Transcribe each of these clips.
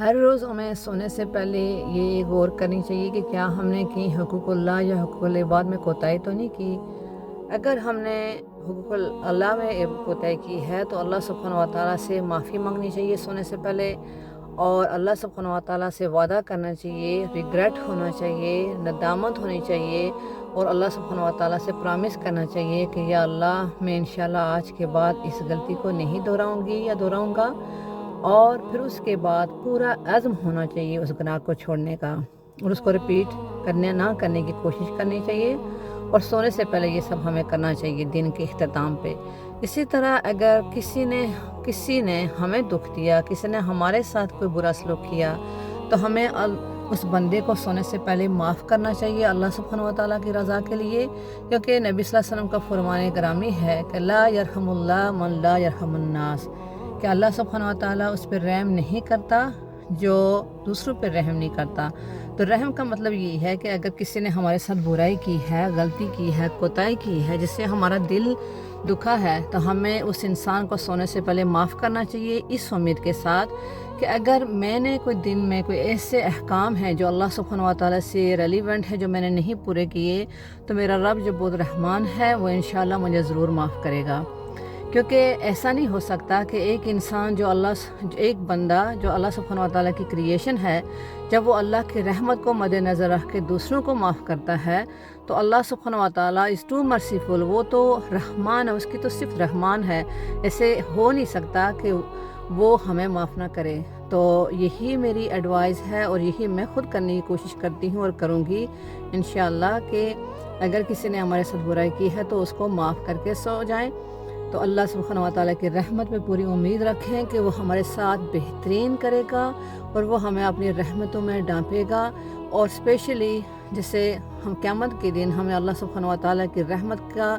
ہر روز ہمیں سونے سے پہلے یہ غور کرنی چاہیے کہ کیا ہم نے کہیں حقوق اللہ یا حقوق العباد میں کوتاہی تو نہیں کی۔ اگر ہم نے حقوق اللہ میں کوتاہی کی ہے تو اللہ سبحانہ و تعالیٰ سے معافی مانگنی چاہیے سونے سے پہلے، اور اللہ سبحانہ و تعالیٰ سے وعدہ کرنا چاہیے، ریگریٹ ہونا چاہیے، ندامت ہونی چاہیے، اور اللہ سبحانہ و تعالیٰ سے پرامس کرنا چاہیے کہ یا اللہ میں انشاءاللہ آج کے بعد اس غلطی کو نہیں دہراؤں گی یا دہراؤں گا، اور پھر اس کے بعد پورا عزم ہونا چاہیے اس گناہ کو چھوڑنے کا، اور اس کو رپیٹ نہ کرنے کی کوشش کرنی چاہیے، اور سونے سے پہلے یہ سب ہمیں کرنا چاہیے دن کے اختتام پہ۔ اسی طرح اگر کسی نے ہمیں دکھ دیا، کسی نے ہمارے ساتھ کوئی برا سلوک کیا، تو ہمیں اس بندے کو سونے سے پہلے معاف کرنا چاہیے اللہ سبحانہ و تعالیٰ کی رضا کے لیے، کیونکہ نبی صلی اللہ علیہ وسلم کا فرمان گرامی ہے کہ لا یرحم اللہ من لا یرحم الناس، کہ اللہ سبحانہ و تعالیٰ اس پہ رحم نہیں کرتا جو دوسروں پہ رحم نہیں کرتا۔ تو رحم کا مطلب یہ ہے کہ اگر کسی نے ہمارے ساتھ برائی کی ہے، غلطی کی ہے، کوتاہی کی ہے، جس سے ہمارا دل دکھا ہے، تو ہمیں اس انسان کو سونے سے پہلے معاف کرنا چاہیے، اس امید کے ساتھ کہ اگر میں نے کوئی دن میں کوئی ایسے احکام ہیں جو اللہ سبحانہ و تعالیٰ سے ریلیونٹ ہے جو میں نے نہیں پورے کیے، تو میرا رب جو بہت رحمان ہے وہ انشاءاللہ مجھے ضرور معاف کرے گا۔ کیونکہ ایسا نہیں ہو سکتا کہ ایک بندہ جو اللہ سبحانہ و تعالیٰ کی کریشن ہے، جب وہ اللہ کی رحمت کو مد نظر رکھ کے دوسروں کو معاف کرتا ہے، تو اللہ سبحانہ و تعالیٰ از ٹو مرسیفل، وہ تو رحمان ہے، اس کی تو صرف رحمان ہے، ایسے ہو نہیں سکتا کہ وہ ہمیں معاف نہ کرے۔ تو یہی میری ایڈوائز ہے، اور یہی میں خود کرنے کی کوشش کرتی ہوں اور کروں گی انشاءاللہ، کہ اگر کسی نے ہمارے ساتھ برائی کی ہے تو اس کو معاف کر کے سو جائیں۔ تو اللہ سبحانہ و تعالیٰ کی رحمت پہ پوری امید رکھیں کہ وہ ہمارے ساتھ بہترین کرے گا، اور وہ ہمیں اپنی رحمتوں میں ڈانپے گا، اور اسپیشلی جسے ہم قیامت کے دن ہمیں اللہ سبحانہ و تعالیٰ کی رحمت کا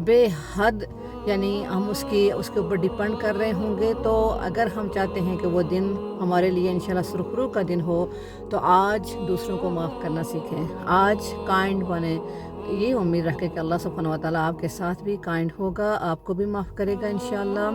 بے حد، یعنی ہم اس کے اوپر ڈیپینڈ کر رہے ہوں گے۔ تو اگر ہم چاہتے ہیں کہ وہ دن ہمارے لیے انشاءاللہ سرخرو کا دن ہو، تو آج دوسروں کو معاف کرنا سیکھیں، آج کائنڈ بنیں، یہ امید رکھیں کہ اللہ سبحانہ و تعالیٰ آپ کے ساتھ بھی کائنڈ ہوگا، آپ کو بھی معاف کرے گا انشاءاللہ۔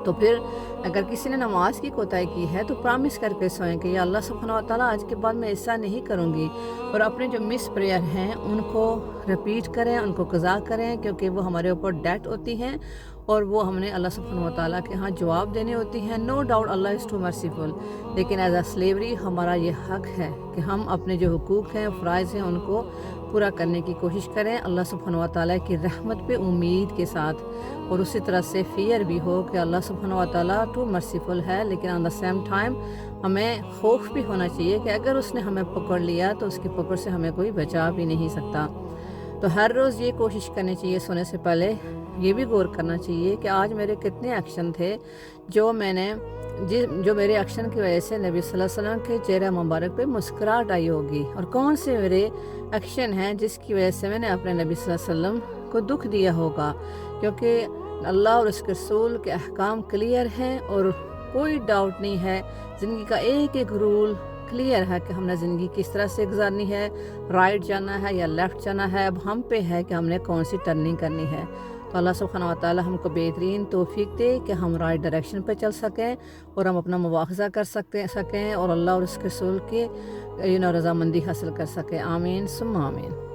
تو پھر اگر کسی نے نماز کی کوتاہی کی ہے تو پرامس کر کے سوئیں کہ یا اللہ سبحانہ و تعالیٰ آج کے بعد میں ایسا نہیں کروں گی، اور اپنے جو مس پریئر ہیں ان کو رپیٹ کریں، ان کو قضا کریں، کیونکہ وہ ہمارے اوپر ڈیٹ ہوتی ہیں، اور وہ ہم نے اللہ سبحانہ و تعالیٰ کے ہاں جواب دینے ہوتی ہیں۔ No doubt Allah is too merciful, لیکن ایز اے سلیوری ہمارا یہ حق ہے کہ ہم اپنے جو حقوق ہیں، فرائض ہیں، ان کو پورا کرنے کی کوشش کریں اللہ سبحانہ و تعالیٰ کی رحمت پہ امید کے ساتھ، اور اسی طرح سے فیئر بھی ہو کہ اللہ سبحانہ و تعالیٰ ٹو مرسیفل ہے، لیکن آن دا سیم ٹائم ہمیں خوف بھی ہونا چاہیے کہ اگر اس نے ہمیں پکڑ لیا تو اس کی پکڑ سے ہمیں کوئی بچا بھی نہیں سکتا۔ تو ہر روز یہ کوشش کرنی چاہیے سونے سے پہلے، یہ بھی غور کرنا چاہیے کہ آج میرے کتنے ایکشن تھے جو میرے ایکشن کی وجہ سے نبی صلی اللہ علیہ وسلم کے چہرہ مبارک پہ مسکراہٹ آئی ہوگی، اور کون سے میرے ایکشن ہیں جس کی وجہ سے میں نے اپنے نبی صلی اللہ علیہ وسلم کو دکھ دیا ہوگا، کیونکہ اللہ اور اس کے رسول کے احکام کلیئر ہیں، اور کوئی ڈاؤٹ نہیں ہے، زندگی کا ایک ایک رول کلیئر ہے کہ ہم نے زندگی کس طرح سے گزارنی ہے، رائٹ جانا ہے یا لیفٹ جانا ہے، اب ہم پہ ہے کہ ہم نے کون سی ٹرننگ کرنی ہے۔ تو اللہ سبحانہ و تعالیٰ ہم کو بہترین توفیق دے کہ ہم رائٹ ڈائریکشن پہ چل سکیں، اور ہم اپنا مواخذہ کر سکیں، اور اللہ اور اس کے رسول کی رضامندی حاصل کر سکیں۔ آمین ثم آمین۔